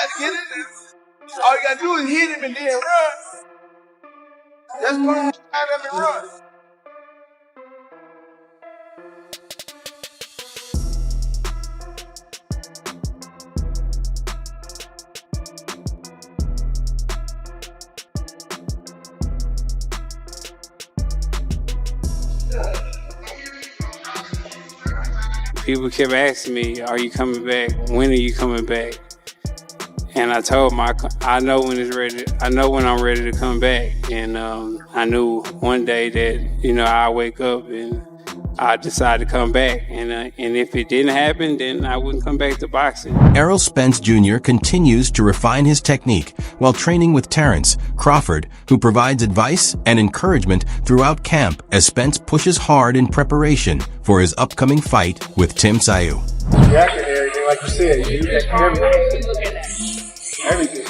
gotta get in there. All you gotta do is hit him and then run. That's what I'm trying to run. People kept asking me, are you coming back? When are you coming back? And I told them, I know when it's ready. I know when I'm ready to come back. And I knew one day that, I wake up and I decide to come back. And if it didn't happen, then I wouldn't come back to boxing. Errol Spence Jr. continues to refine his technique while training with Terence Crawford, who provides advice and encouragement throughout camp as Spence pushes hard in preparation for his upcoming fight with Tim Tszyu. Jacket and everything, like you said, everything.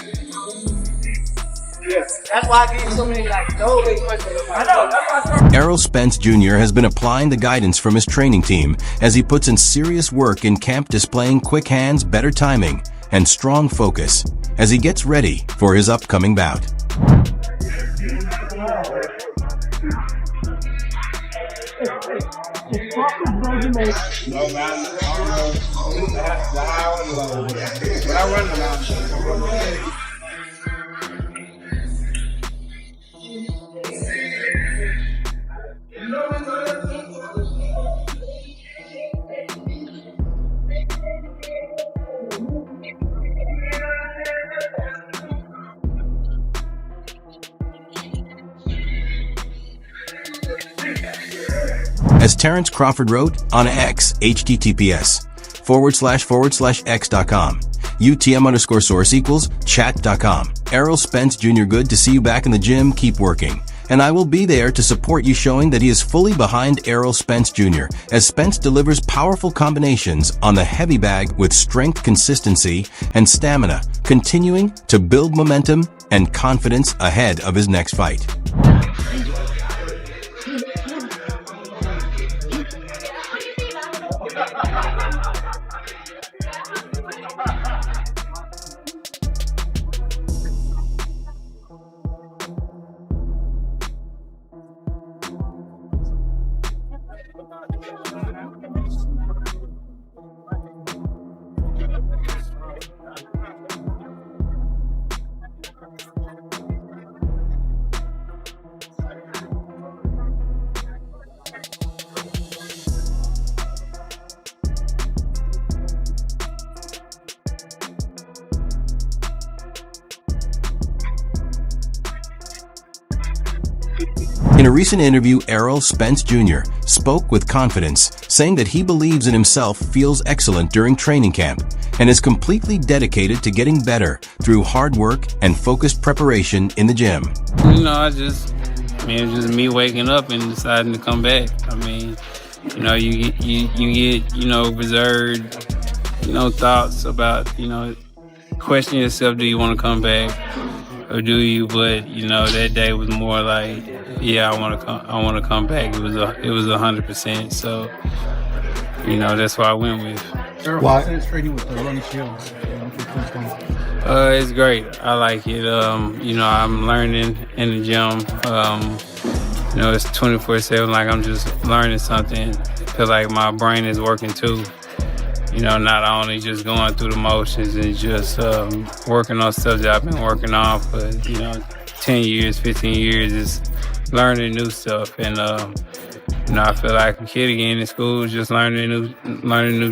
Yeah, that's why I gave so many throwaway questions. I know, that's why Errol Spence Jr. has been applying the guidance from his training team as he puts in serious work in camp, displaying quick hands, better timing, and strong focus as he gets ready for his upcoming bout. As Terence Crawford wrote on X, https://x.com, UTM_source equals chat.com. Errol Spence Jr. Good to see you back in the gym. Keep working. And I will be there to support you, showing that he is fully behind Errol Spence Jr. as Spence delivers powerful combinations on the heavy bag with strength, consistency, and stamina, continuing to build momentum and confidence ahead of his next fight. In a recent interview, Errol Spence Jr. spoke with confidence, saying that he believes in himself, feels excellent during training camp, and is completely dedicated to getting better through hard work and focused preparation in the gym. It's just me waking up and deciding to come back. You get reserved, thoughts about, question yourself, do you want to come back? Or do you? But that day was more like, yeah, I want to come back. It was 100%. So that's what I went with. Why is training with Ronnie Shields? It's great. I like it. I'm learning in the gym. It's 24/7. Like I'm just learning something. I feel like my brain is working too. Not only just going through the motions and just working on stuff that I've been working on for 10 years, 15 years, is learning new stuff. And I feel like a kid again in school, just learning new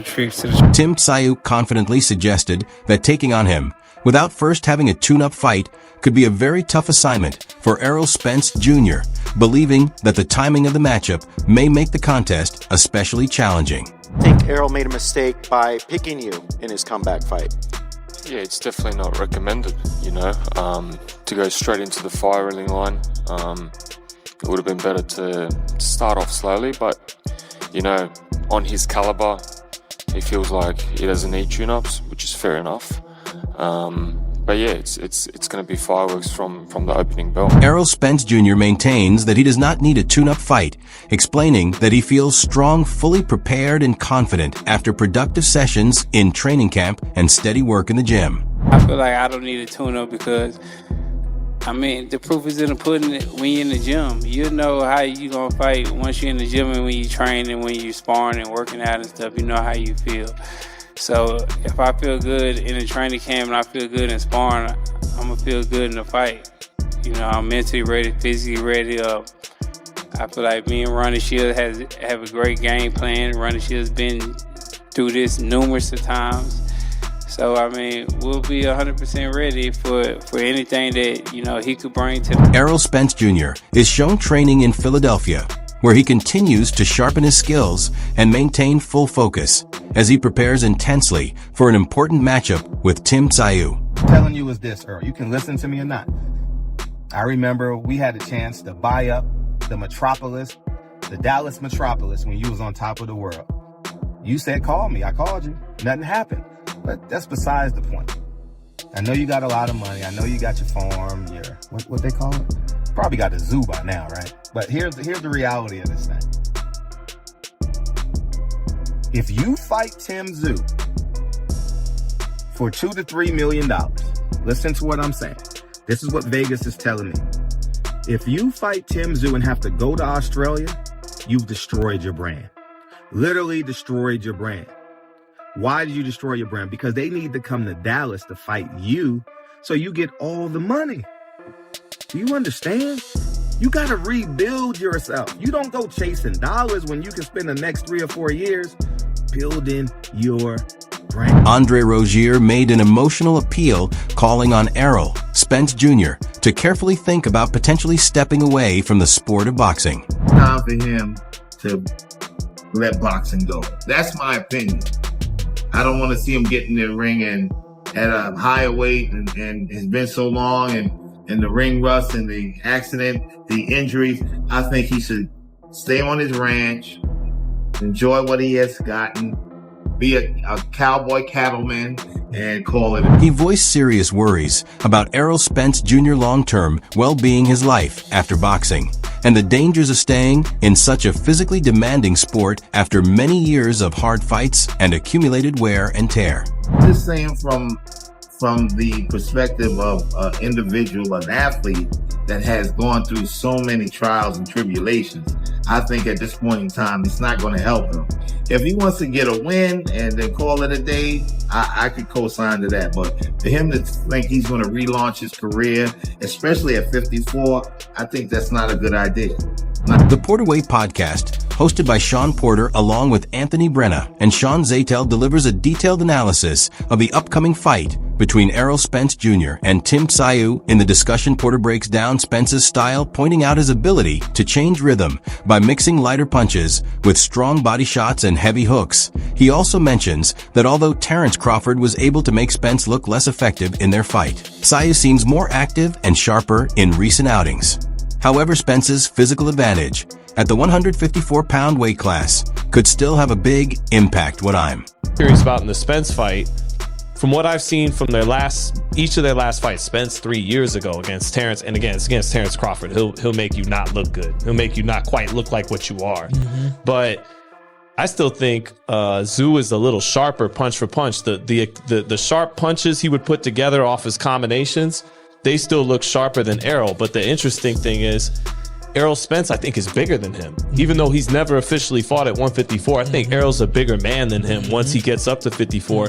tricks. Tim Tszyu confidently suggested that taking on him without first having a tune-up fight could be a very tough assignment for Errol Spence Jr., believing that the timing of the matchup may make the contest especially challenging. I think Errol made a mistake by picking you in his comeback fight. Yeah, it's definitely not recommended, to go straight into the firing line. It would have been better to start off slowly, but, on his caliber, he feels like he doesn't need tune-ups, which is fair enough. But yeah, it's going to be fireworks from the opening bell. Errol Spence Jr. maintains that he does not need a tune-up fight, explaining that he feels strong, fully prepared, and confident after productive sessions in training camp and steady work in the gym. I feel like I don't need a tune-up because, I mean, the proof is in the pudding when you're in the gym. You know how you gonna fight once you're in the gym and when you train and when you're sparring and working out and stuff. You know how you feel. So if I feel good in a training camp and I feel good in sparring, I'm gonna feel good in the fight. You know, I'm mentally ready, physically ready. I feel like me and Ronnie Shields have a great game plan. Ronnie Shields been through this numerous of times. So, I mean, we'll be 100% ready for anything that, you know, he could bring to the... Errol Spence Jr. is shown training in Philadelphia, where he continues to sharpen his skills and maintain full focus as he prepares intensely for an important matchup with Tim Tszyu. I'm telling you is this, Earl. You can listen to me or not. I remember we had a chance to buy up the metropolis, the Dallas metropolis, when you was on top of the world. You said, call me. I called you. Nothing happened. But that's besides the point. I know you got a lot of money. I know you got your farm, your, what they call it? Probably got a zoo by now, right? But here's the reality of this thing. If you fight Tim Tszyu for $2 to $3 million, listen to what I'm saying. This is what Vegas is telling me. If you fight Tim Tszyu and have to go to Australia, you've destroyed your brand. Literally destroyed your brand. Why did you destroy your brand? Because they need to come to Dallas to fight you so you get all the money. Do you understand? You got to rebuild yourself. You don't go chasing dollars when you can spend the next 3 or 4 years building your brand. Andre Rozier made an emotional appeal calling on Errol Spence Jr. to carefully think about potentially stepping away from the sport of boxing. Time for him to let boxing go. That's my opinion. I don't want to see him get in the ring and at a higher weight and it's been so long and the ring rust and the accident, the injuries. I think he should stay on his ranch, enjoy what he has gotten, be a cowboy cattleman, and call it. He voiced serious worries about Errol Spence Jr. long-term well-being his life after boxing and the dangers of staying in such a physically demanding sport after many years of hard fights and accumulated wear and tear. Just saying from the perspective of an individual, an athlete that has gone through so many trials and tribulations, I think at this point in time, it's not going to help him. If he wants to get a win and then call it a day, I could co-sign to that. But for him to think he's going to relaunch his career, especially at 54, I think that's not a good idea. The Porterweight podcast, hosted by Shawn Porter along with Anthony Brenna and Sean Zaytel, delivers a detailed analysis of the upcoming fight between Errol Spence Jr. and Tim Tszyu. In the discussion, Porter breaks down Spence's style, pointing out his ability to change rhythm by mixing lighter punches with strong body shots and heavy hooks. He also mentions that although Terence Crawford was able to make Spence look less effective in their fight, Tszyu seems more active and sharper in recent outings. However, Spence's physical advantage at the 154-pound weight class could still have a big impact. What I'm curious about in the Spence fight, from what I've seen from each of their last fights, Spence 3 years ago against Terence and against Terence Crawford, he'll make you not look good. He'll make you not quite look like what you are. But I still think Tszyu is a little sharper punch for punch. The sharp punches he would put together off his combinations, they still look sharper than Errol. But the interesting thing is, Errol Spence, I think, is bigger than him. Even though he's never officially fought at 154, I think Errol's a bigger man than him once he gets up to 54.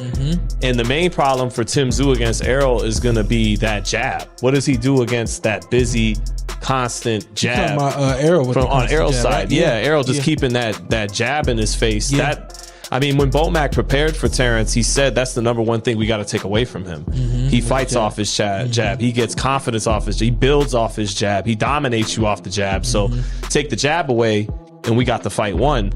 And the main problem for Tim Tszyu against Errol is going to be that jab. What does he do against that busy, constant jab? Errol with on Errol's jab, side. right? Yeah, Errol just keeping that jab in his face. I mean, when Bomac prepared for Terence, he said that's the number one thing we got to take away from him. He fights off his jab. He gets confidence off his jab. He builds off his jab. He dominates you off the jab. So take the jab away, and we got the fight won.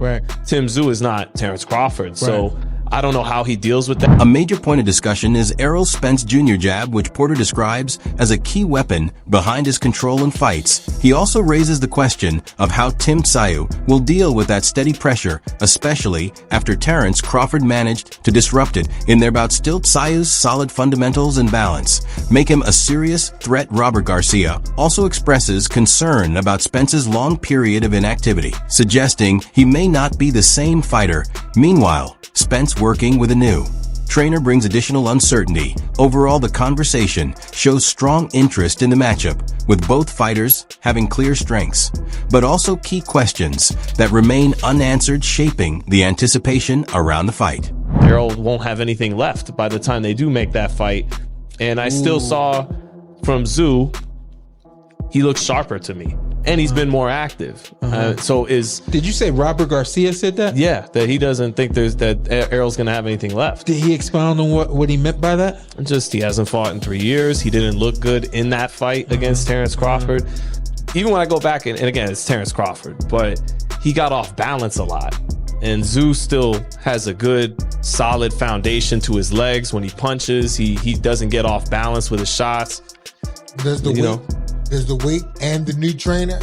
Tim Tszyu is not Terence Crawford. So I don't know how he deals with that. A major point of discussion is Errol Spence Jr. jab, which Porter describes as a key weapon behind his control in fights. He also raises the question of how Tim Tszyu will deal with that steady pressure, especially after Terence Crawford managed to disrupt it in their bout. Still, Tsyu's solid fundamentals and balance make him a serious threat. Robert Garcia also expresses concern about Spence's long period of inactivity, suggesting he may not be the same fighter. Meanwhile, Spence working with a new trainer brings additional uncertainty. Overall, the conversation shows strong interest in the matchup, with both fighters having clear strengths, but also key questions that remain unanswered, shaping the anticipation around the fight. Errol won't have anything left by the time they do make that fight. And I still saw from Tszyu, he looks sharper to me. And he's been more active. Did you say Robert Garcia said that? Yeah, that he doesn't think that Errol's going to have anything left. Did he expound on what he meant by that? Just he hasn't fought in 3 years. He didn't look good in that fight against Terence Crawford. Even when I go back, and again, it's Terence Crawford, but he got off balance a lot. And Tszyu still has a good, solid foundation to his legs. When he punches, he doesn't get off balance with his shots. Does the weight and the new trainer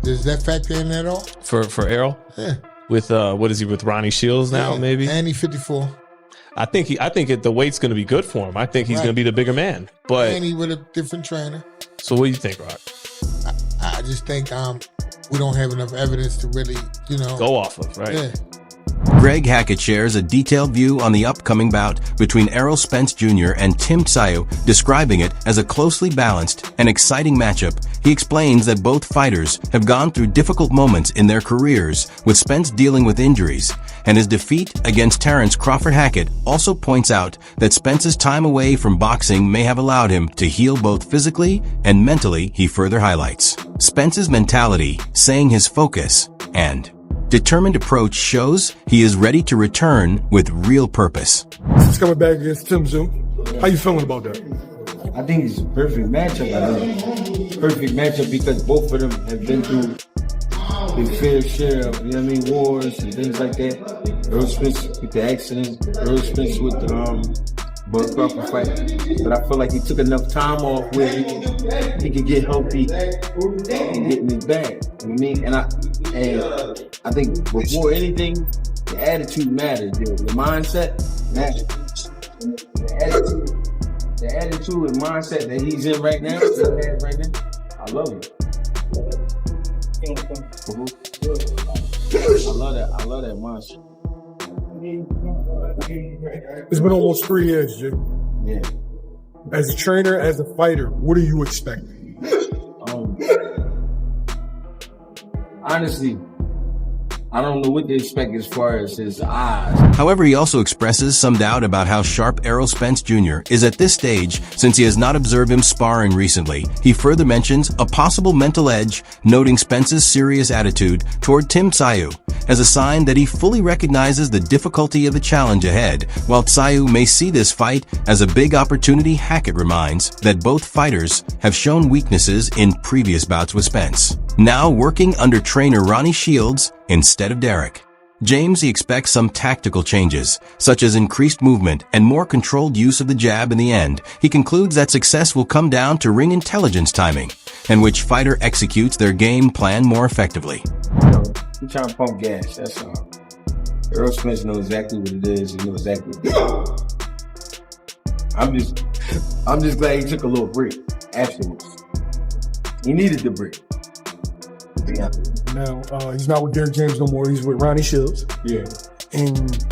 does that factor in at all? For Errol? Yeah. With what is he with Ronnie Shields now? Yeah. Maybe. And he's 54. I think the weight's going to be good for him. I think he's going to be the bigger man. But and he with a different trainer. So what do you think, Rock? I just think we don't have enough evidence to really go off of, right? Yeah. Greg Hackett shares a detailed view on the upcoming bout between Errol Spence Jr. and Tim Tszyu, describing it as a closely balanced and exciting matchup. He explains that both fighters have gone through difficult moments in their careers, with Spence dealing with injuries, and his defeat against Terence Crawford. Hackett also points out that Spence's time away from boxing may have allowed him to heal both physically and mentally. He further highlights Spence's mentality, saying his focus and determined approach shows he is ready to return with real purpose. He's coming back against Tim Tszyu. How you feeling about that? I think it's a perfect matchup. Perfect matchup because both of them have been through their fair share of, wars and things like that. Errol Spence with the accident, Errol Spence with the Bud Crawford fight. But I feel like he took enough time off where he could get healthy and get in his bag. You know what I mean? And I think before anything, the attitude matters. The mindset matters. The attitude and mindset that he's in right now, I love it. I love that mindset. It's been almost 3 years, Jay. Yeah. As a trainer, as a fighter, what are you expecting? Honestly, I don't know what to expect as far as his eyes. However, he also expresses some doubt about how sharp Errol Spence Jr. is at this stage, since he has not observed him sparring recently. He further mentions a possible mental edge, noting Spence's serious attitude toward Tim Tszyu as a sign that he fully recognizes the difficulty of the challenge ahead. While Tszyu may see this fight as a big opportunity, Hackett reminds that both fighters have shown weaknesses in previous bouts with Spence, now working under trainer Ronnie Shields instead of Derek. James expects some tactical changes, such as increased movement and more controlled use of the jab in the end. He concludes that success will come down to ring intelligence timing, and which fighter executes their game plan more effectively. He's trying to pump gas, that's all. Errol Spence knows exactly what it is. He knows exactly what it is. I'm just glad he took a little break afterwards. He needed the break. Yeah. Now, he's not with Derek James no more. He's with Ronnie Shields. Yeah. And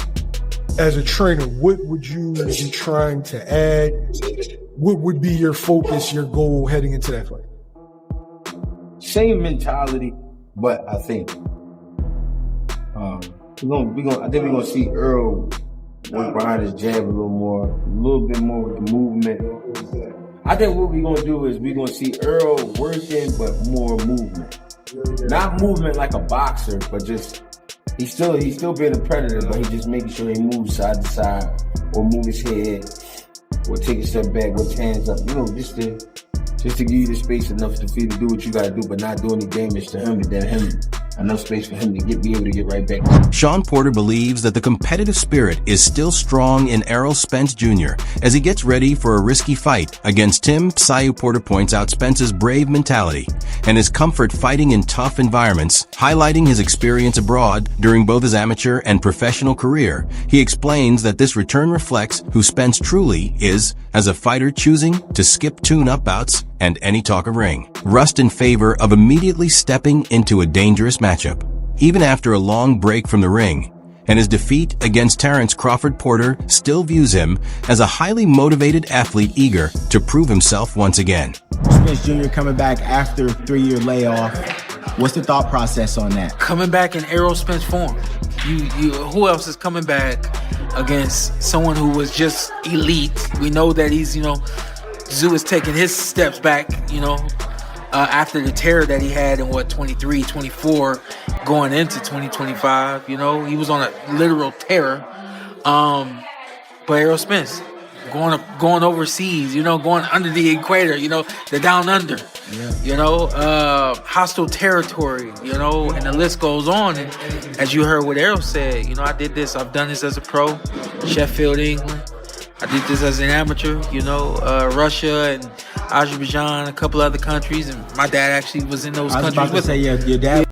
as a trainer, what would you be trying to add? What would be your focus, your goal heading into that fight? Same mentality, but I think I think we're gonna see Errol work behind his jab a little bit more with the movement. I think what we're gonna do is we're gonna see Errol working, but more movement. Not movement like a boxer, but just he's still being a predator, but he's just making sure he moves side to side or move his head or take a step back with his hands up. Just to give you the space enough for you to do what you gotta do, but not do any damage to him, and then him enough space for him to be able to get right back. Shawn Porter believes that the competitive spirit is still strong in Errol Spence Jr. as he gets ready for a risky fight against Tim Tszyu. Porter points out Spence's brave mentality and his comfort fighting in tough environments, highlighting his experience abroad during both his amateur and professional career. He explains that this return reflects who Spence truly is as a fighter, choosing to skip tune-up bouts and any talk of ring rust in favor of immediately stepping into a dangerous matchup. Even after a long break from the ring, and his defeat against Terence Crawford Porter still views him as a highly motivated athlete eager to prove himself once again. Spence Jr. coming back after a 3-year layoff. What's the thought process on that? Coming back in Errol Spence form. Who else is coming back against someone who was just elite? We know that he's, Tszyu is taking his steps back, after the terror that he had in 23, 24, going into 2025. He was on a literal terror. But Errol Spence going overseas, going under the equator, the down under, hostile territory, and the list goes on. And as you heard what Errol said, I did this, I've done this as a pro, Sheffield, England. I did this as an amateur, Russia and Azerbaijan, a couple other countries, and my dad actually was in those countries. I was about to say, your dad